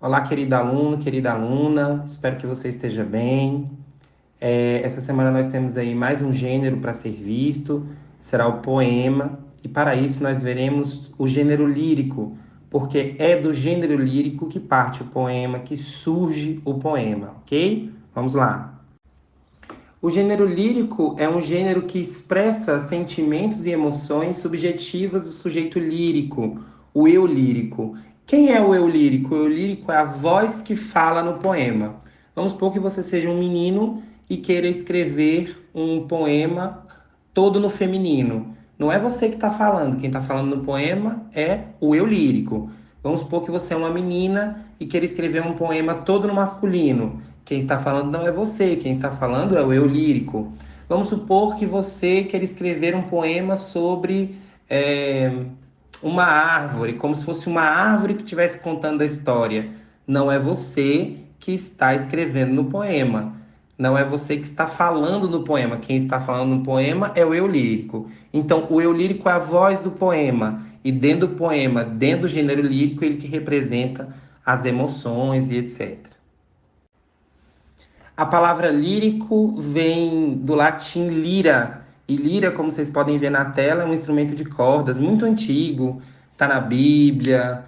Olá, querido aluno, querida aluna, espero que você esteja bem. Essa semana nós temos aí mais um gênero para ser visto, será o poema, e para isso nós veremos o gênero lírico, porque é do gênero lírico que parte o poema, que surge o poema, ok? Vamos lá. O gênero lírico é um gênero que expressa sentimentos e emoções subjetivas do sujeito lírico, o eu lírico. Quem é o eu lírico? O eu lírico é a voz que fala no poema. Vamos supor que você seja um menino e queira escrever um poema todo no feminino. Não é você que está falando, quem está falando no poema é o eu lírico. Vamos supor que você é uma menina e queira escrever um poema todo no masculino. Quem está falando não é você, quem está falando é o eu lírico. Vamos supor que você quer escrever um poema sobre uma árvore, como se fosse uma árvore que estivesse contando a história. Não é você que está escrevendo no poema. Não é você que está falando no poema. Quem está falando no poema é o eu lírico. Então, o eu lírico é a voz do poema. E dentro do poema, dentro do gênero lírico, ele que representa as emoções e etc. A palavra lírico vem do latim lira. E lira, como vocês podem ver na tela, é um instrumento de cordas muito antigo. Está na Bíblia,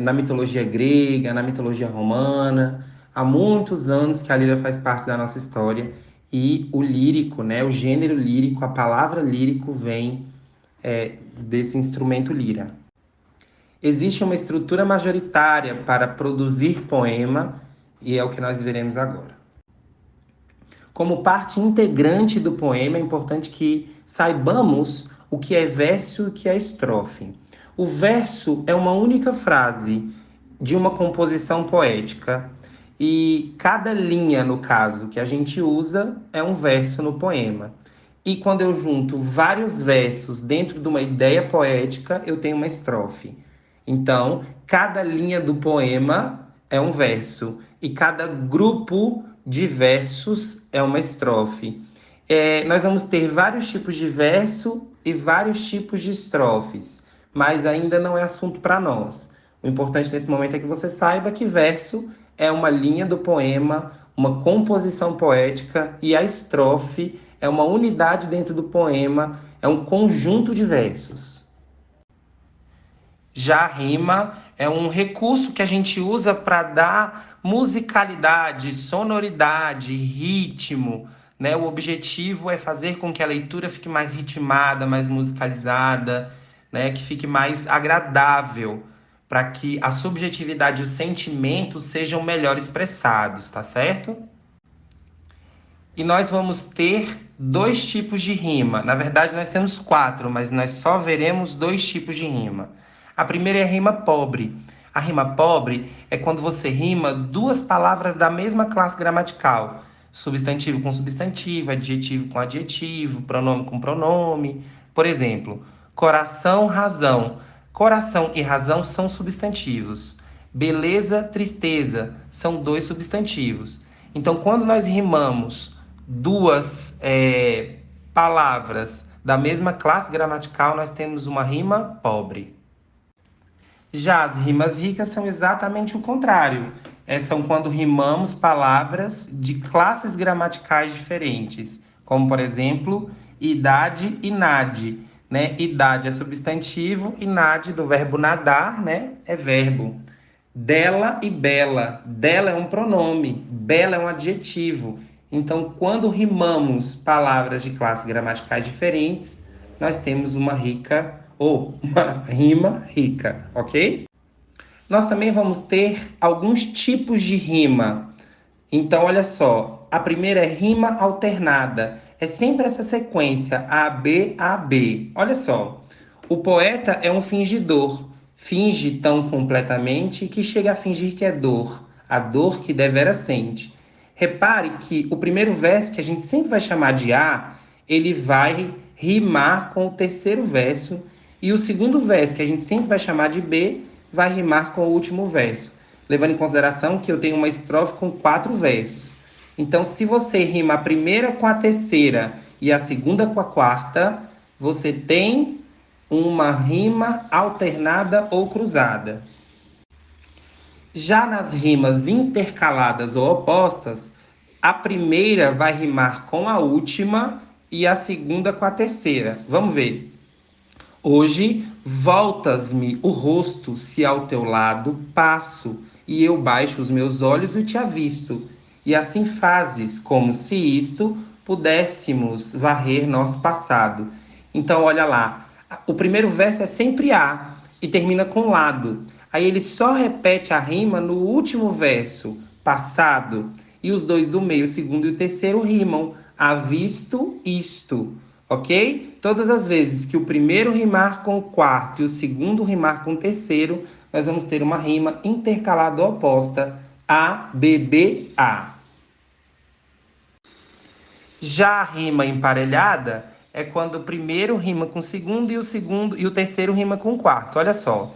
na mitologia grega, na mitologia romana. Há muitos anos que a lira faz parte da nossa história. E o lírico, né, o gênero lírico, a palavra lírico vem desse instrumento lira. Existe uma estrutura majoritária para produzir poema, e é o que nós veremos agora. Como parte integrante do poema, é importante que saibamos o que é verso e o que é estrofe. O verso é uma única frase de uma composição poética e cada linha, no caso, que a gente usa é um verso no poema. E quando eu junto vários versos dentro de uma ideia poética, eu tenho uma estrofe. Então, cada linha do poema é um verso e cada grupo de versos é uma estrofe. Nós vamos ter vários tipos de verso e vários tipos de estrofes, mas ainda não é assunto para nós. O importante nesse momento é que você saiba que verso é uma linha do poema, uma composição poética, e a estrofe é uma unidade dentro do poema, é um conjunto de versos. Já a rima é um recurso que a gente usa para dar musicalidade, sonoridade, ritmo, né? O objetivo é fazer com que a leitura fique mais ritmada, mais musicalizada, né? Que fique mais agradável, para que a subjetividade e os sentimentos sejam melhor expressados, tá certo? E nós vamos ter dois tipos de rima. Na verdade, nós temos quatro, mas nós só veremos dois tipos de rima. A primeira é a rima pobre. A rima pobre é quando você rima duas palavras da mesma classe gramatical. Substantivo com substantivo, adjetivo com adjetivo, pronome com pronome. Por exemplo, coração, razão. Coração e razão são substantivos. Beleza, tristeza são dois substantivos. Então, quando nós rimamos duas palavras da mesma classe gramatical, nós temos uma rima pobre. Já as rimas ricas são exatamente o contrário. São quando rimamos palavras de classes gramaticais diferentes, como, por exemplo, idade e nade. Né? Idade é substantivo e nade, do verbo nadar, né? É verbo. Dela e bela. Dela é um pronome, bela é um adjetivo. Então, quando rimamos palavras de classes gramaticais diferentes, nós temos uma rica ou uma rima rica, ok? Nós também vamos ter alguns tipos de rima. Então, olha só, a primeira é rima alternada. É sempre essa sequência, A, B, A, B. Olha só, o poeta é um fingidor. Finge tão completamente que chega a fingir que é dor, a dor que devera sente. Repare que o primeiro verso, que a gente sempre vai chamar de A, ele vai rimar com o terceiro verso, e o segundo verso, que a gente sempre vai chamar de B, vai rimar com o último verso, levando em consideração que eu tenho uma estrofe com 4 versos. Então, se você rima a primeira com a terceira e a segunda com a quarta, você tem uma rima alternada ou cruzada. Já nas rimas intercaladas ou opostas, a primeira vai rimar com a última e a segunda com a terceira. Vamos ver. Hoje voltas-me o rosto, se ao teu lado passo, e eu baixo os meus olhos e te avisto. E assim fazes, como se isto pudéssemos varrer nosso passado. Então, olha lá, o primeiro verso é sempre A e termina com lado. Aí ele só repete a rima no último verso, passado. E os dois do meio, o segundo e o terceiro, rimam avisto, isto. Ok? Todas as vezes que o primeiro rimar com o quarto e o segundo rimar com o terceiro, nós vamos ter uma rima intercalada oposta, A, B, B, A. Já a rima emparelhada é quando o primeiro rima com o segundo e o terceiro rima com o quarto. Olha só.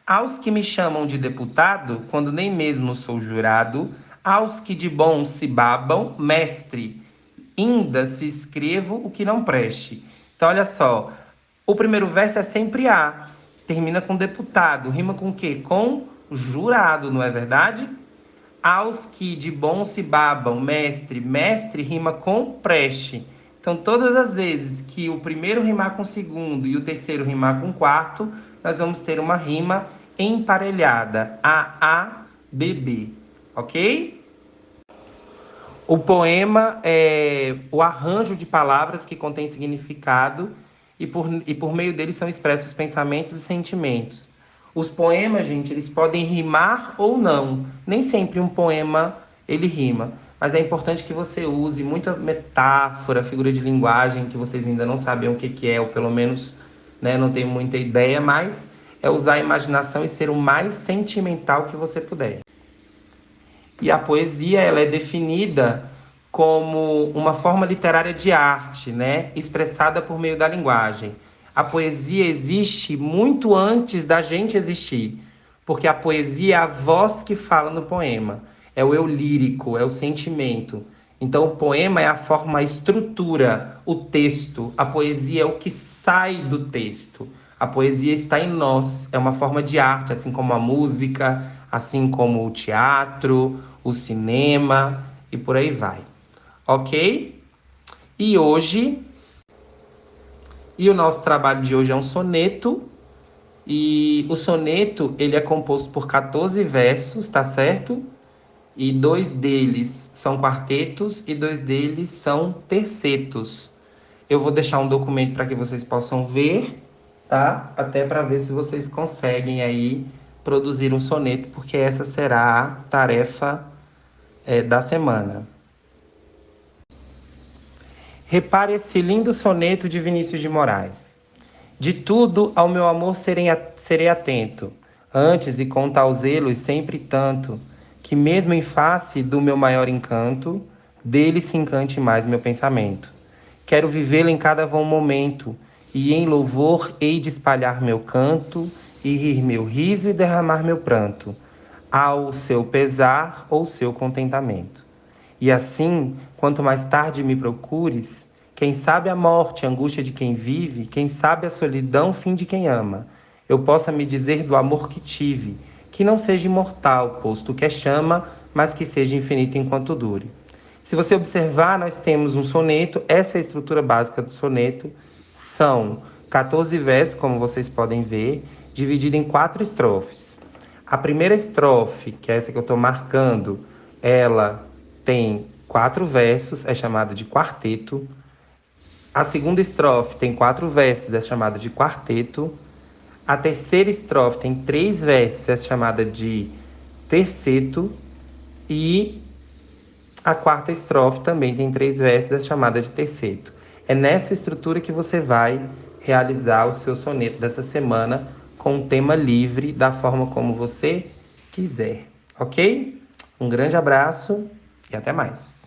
Aos que me chamam de deputado, quando nem mesmo sou jurado, aos que de bom se babam, mestre, ainda se escrevo o que não preste. Então, olha só, o primeiro verso é sempre A, termina com deputado, rima com o quê? Com jurado, não é verdade? Aos que de bom se babam, mestre, mestre rima com preste. Então, todas as vezes que o primeiro rimar com o segundo e o terceiro rimar com o quarto, nós vamos ter uma rima emparelhada, A, B, B, ok? O poema é o arranjo de palavras que contém significado e por meio deles são expressos pensamentos e sentimentos. Os poemas, gente, eles podem rimar ou não. Nem sempre um poema ele rima, mas é importante que você use muita metáfora, figura de linguagem que vocês ainda não sabem o que é, ou pelo menos, né, não tem muita ideia, mas é usar a imaginação e ser o mais sentimental que você puder. E a poesia, ela é definida como uma forma literária de arte, né, expressada por meio da linguagem. A poesia existe muito antes da gente existir, porque a poesia é a voz que fala no poema, é o eu lírico, é o sentimento. Então, o poema é a forma, a estrutura, o texto. A poesia é o que sai do texto. A poesia está em nós, é uma forma de arte, assim como a música, assim como o teatro, o cinema e por aí vai. Ok? E hoje, o nosso trabalho de hoje é um soneto. E o soneto, ele é composto por 14 versos, tá certo? E 2 deles são quartetos e 2 deles são tercetos. Eu vou deixar um documento para que vocês possam ver, tá? Até para ver se vocês conseguem aí produzir um soneto, porque essa será a tarefa da semana. Repare esse lindo soneto de Vinícius de Moraes. De tudo ao meu amor serei atento, antes e com tal zelo e sempre tanto, que mesmo em face do meu maior encanto, dele se encante mais meu pensamento. Quero vivê-lo em cada vão momento, e em louvor hei de espalhar meu canto, e rir meu riso e derramar meu pranto, ao seu pesar ou seu contentamento. E assim, quanto mais tarde me procures, quem sabe a morte, a angústia de quem vive, quem sabe a solidão, fim de quem ama, eu possa me dizer do amor que tive, que não seja imortal, posto que é chama, mas que seja infinito enquanto dure. Se você observar, nós temos um soneto, essa é a estrutura básica do soneto, são 14 versos, como vocês podem ver, dividido em 4 estrofes. A primeira estrofe, que é essa que eu estou marcando, ela tem 4 versos, é chamada de quarteto. A segunda estrofe tem 4 versos, é chamada de quarteto. A terceira estrofe tem 3 versos, é chamada de terceto. E a quarta estrofe também tem 3 versos, é chamada de terceto. É nessa estrutura que você vai realizar o seu soneto dessa semana com um tema livre, da forma como você quiser, ok? Um grande abraço e até mais.